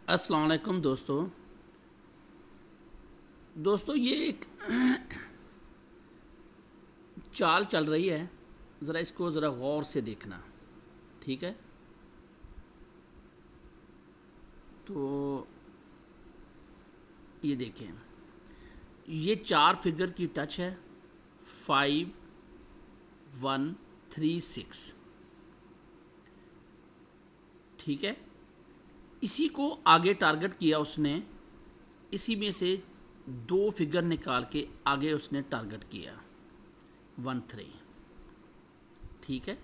अस्सलाम वालेकुम दोस्तों ये एक चाल चल रही है, ज़रा इसको ज़रा गौर से देखना। ठीक है, तो ये देखें, ये 4 फिगर की टच है 5136। ठीक है, इसी को आगे टारगेट किया उसने, इसी में से 2 फिगर निकाल के आगे उसने टारगेट किया 13। ठीक है,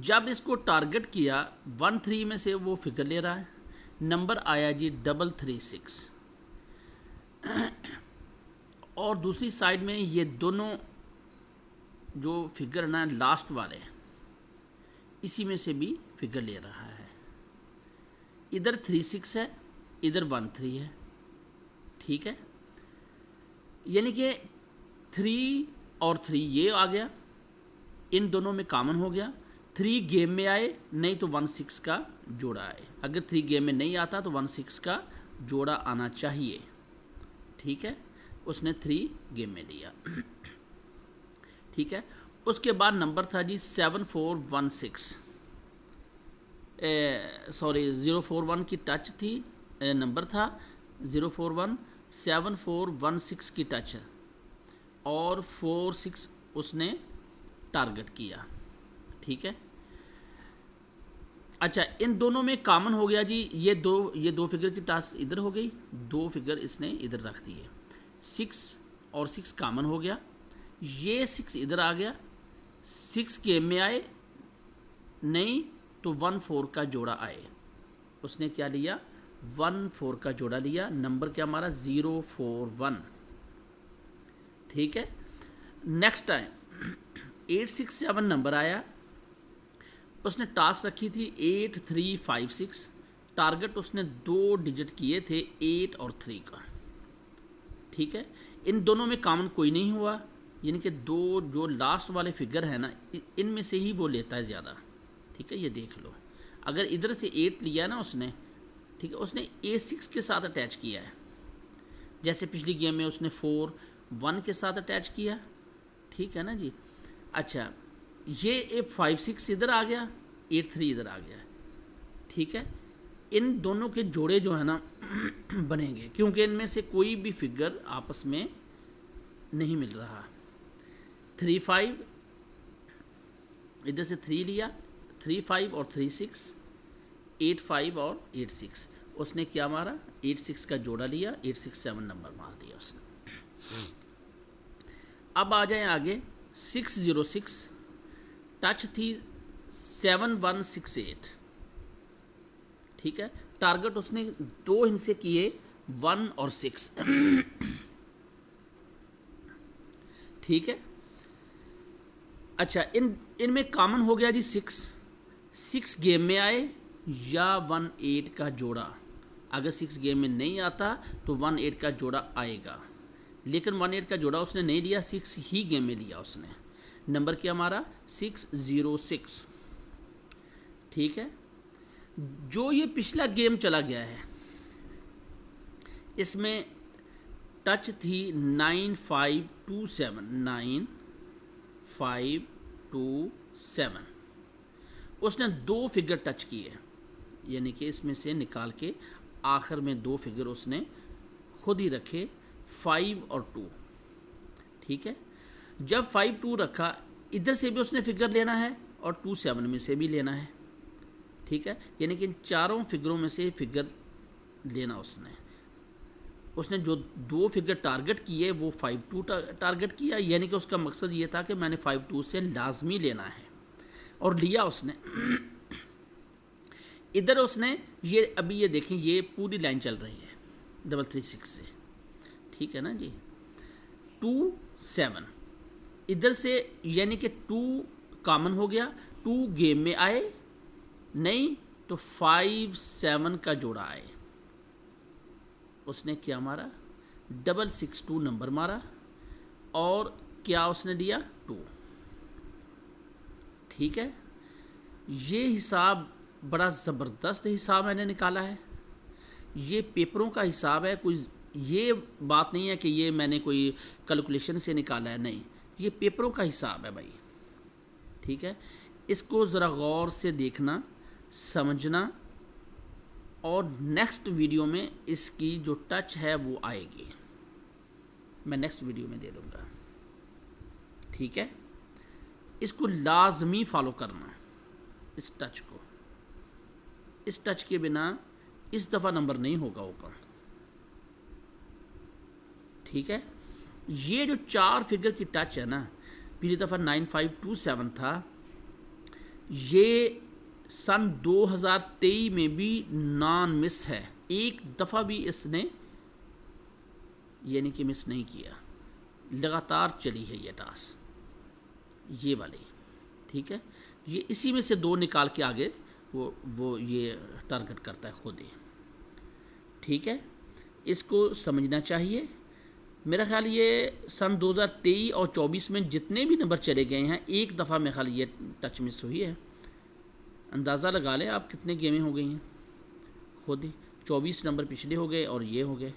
जब इसको टारगेट किया 13 में से वो फिगर ले रहा है, नंबर आया जी 336। और दूसरी साइड में ये दोनों जो फिगर ना लास्ट वाले, इसी में से भी फिगर ले रहा है। इधर 36 है, इधर 13 है। ठीक है, यानी कि 3 और 3 ये आ गया, इन दोनों में कॉमन हो गया। 3 गेम में आए, नहीं तो 16 का जोड़ा आए। अगर 3 गेम में नहीं आता तो 16 का जोड़ा आना चाहिए। ठीक है, उसने 3 गेम में लिया। ठीक है, उसके बाद नंबर था जी 7416, सॉरी 041 की टच थी, नंबर था 041। 7416 की टच है और 46 उसने टारगेट किया। ठीक है, अच्छा इन दोनों में कॉमन हो गया जी, ये दो फिगर की टच इधर हो गई, 2 फिगर इसने इधर रख दिए। 6 और 6 कॉमन हो गया, ये 6 इधर आ गया। 6 गेम में आए, नहीं तो 14 का जोड़ा आए। उसने क्या लिया? 14 का जोड़ा लिया। नंबर क्या हमारा? 041। ठीक है, नेक्स्ट टाइम 867 नंबर आया, उसने टास्क रखी थी 8356। टारगेट उसने 2 डिजिट किए थे 8 और 3 का। ठीक है, इन दोनों में कॉमन कोई नहीं हुआ, यानी कि 2 जो लास्ट वाले फिगर है ना, इनमें से ही वो लेता है ज़्यादा। ठीक है, ये देख लो, अगर इधर से 8 लिया ना उसने, ठीक है, उसने A6 के साथ अटैच किया है। जैसे पिछली गेम में उसने 4-1 के साथ अटैच किया। ठीक है ना जी। अच्छा, ये 5-6 इधर आ गया, 8-3 इधर आ गया। ठीक है, इन दोनों के जोड़े जो है ना बनेंगे, क्योंकि इनमें से कोई भी फिगर आपस में नहीं मिल रहा। 3-5 इधर से 3 लिया, 3-5 और 3-6, 8-5 और 8-6। उसने क्या मारा? 8-6 का जोड़ा लिया, 867 नंबर मार दिया उसने। अब आ जाए आगे 606, टच थी 7168। ठीक है, टारगेट उसने 2 हिस्से किए, 1 और 6। ठीक है, अच्छा इनमें कॉमन हो गया जी 6 गेम में आए या 18 का जोड़ा। अगर 6 गेम में नहीं आता तो 18 का जोड़ा आएगा, लेकिन 18 का जोड़ा उसने नहीं लिया, 6 ही गेम में लिया उसने। नंबर क्या हमारा? 606। ठीक है, जो ये पिछला गेम चला गया है, इसमें टच थी 9527, 9527। उसने 2 फिगर टच किए, यानी कि इसमें से निकाल के आखिर में 2 फिगर उसने खुद ही रखे, 5 और 2। ठीक है, जब 5-2 रखा, इधर से भी उसने फिगर लेना है और 2-7 में से भी लेना है। ठीक है, यानी कि इन चारों फिगरों में से फिगर लेना उसने जो 2 फिगर टारगेट किए वो 5-2 टारगेट किया, यानी कि उसका मकसद ये था कि मैंने 5-2 से लाजमी लेना है, और लिया उसने। इधर उसने ये अभी ये देखें, ये पूरी लाइन चल रही है 336 से। ठीक है ना जी। 2-7 इधर से, यानी कि 2 कॉमन हो गया, 2 गेम में आए, नहीं तो 5-7 का जोड़ा आए। उसने क्या मारा? 662 नंबर मारा, और क्या उसने दिया? 2। ठीक है, ये हिसाब बड़ा ज़बरदस्त हिसाब मैंने निकाला है। ये पेपरों का हिसाब है, कोई ये बात नहीं है कि ये मैंने कोई कैलकुलेशन से निकाला है, नहीं, ये पेपरों का हिसाब है भाई, ठीक है। इसको ज़रा गौर से देखना, समझना, और नेक्स्ट वीडियो में इसकी जो टच है वो आएगी, मैं नेक्स्ट वीडियो में दे दूँगा, ठीक है। इसको लाजमी फॉलो करना, इस टच को, इस टच के बिना इस दफ़ा नंबर नहीं होगा ऊपर, ठीक है। ये जो 4 फिगर की टच है ना, पिछली दफ़ा 9527 था, ये सन 2023 में भी नॉन मिस है, एक दफ़ा भी इसने यानी कि मिस नहीं किया, लगातार चली है ये टास्क, ये वाली, ठीक है। ये इसी में से 2 निकाल के आगे वो ये टारगेट करता है खुद ही, ठीक है। इसको समझना चाहिए। मेरा ख्याल ये सन 2023 और 24 में जितने भी नंबर चले गए हैं, एक दफ़ा मेरे ख्याल ये टच मिस हुई है। अंदाज़ा लगा लें आप कितने गेमें हो गई हैं खुद ही, 24 नंबर पिछले हो गए और ये हो गए,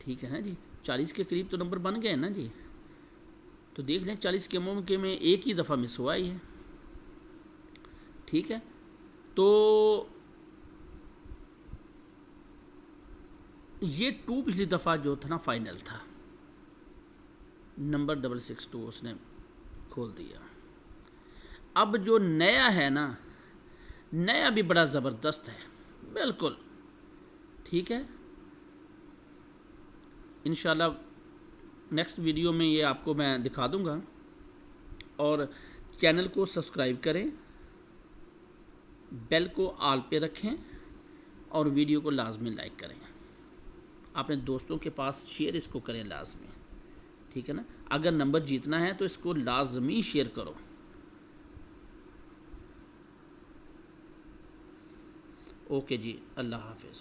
ठीक है ना जी। 40 के करीब तो नंबर बन गए ना जी, तो देख लें 40 गेमों के में एक ही दफ़ा मिस हुआ ही है, ठीक है। तो ये 2 पिछली दफ़ा जो था ना फाइनल था, नंबर 662 उसने खोल दिया। अब जो नया है ना, नया भी बड़ा ज़बरदस्त है, बिल्कुल ठीक है। इंशाल्लाह नेक्स्ट वीडियो में ये आपको मैं दिखा दूंगा, और चैनल को सब्सक्राइब करें, बेल को ऑल पे रखें, और वीडियो को लाजमी लाइक करें, अपने दोस्तों के पास शेयर इसको करें लाजमी, ठीक है ना। अगर नंबर जीतना है तो इसको लाजमी शेयर करो। ओके जी, अल्लाह हाफिज़।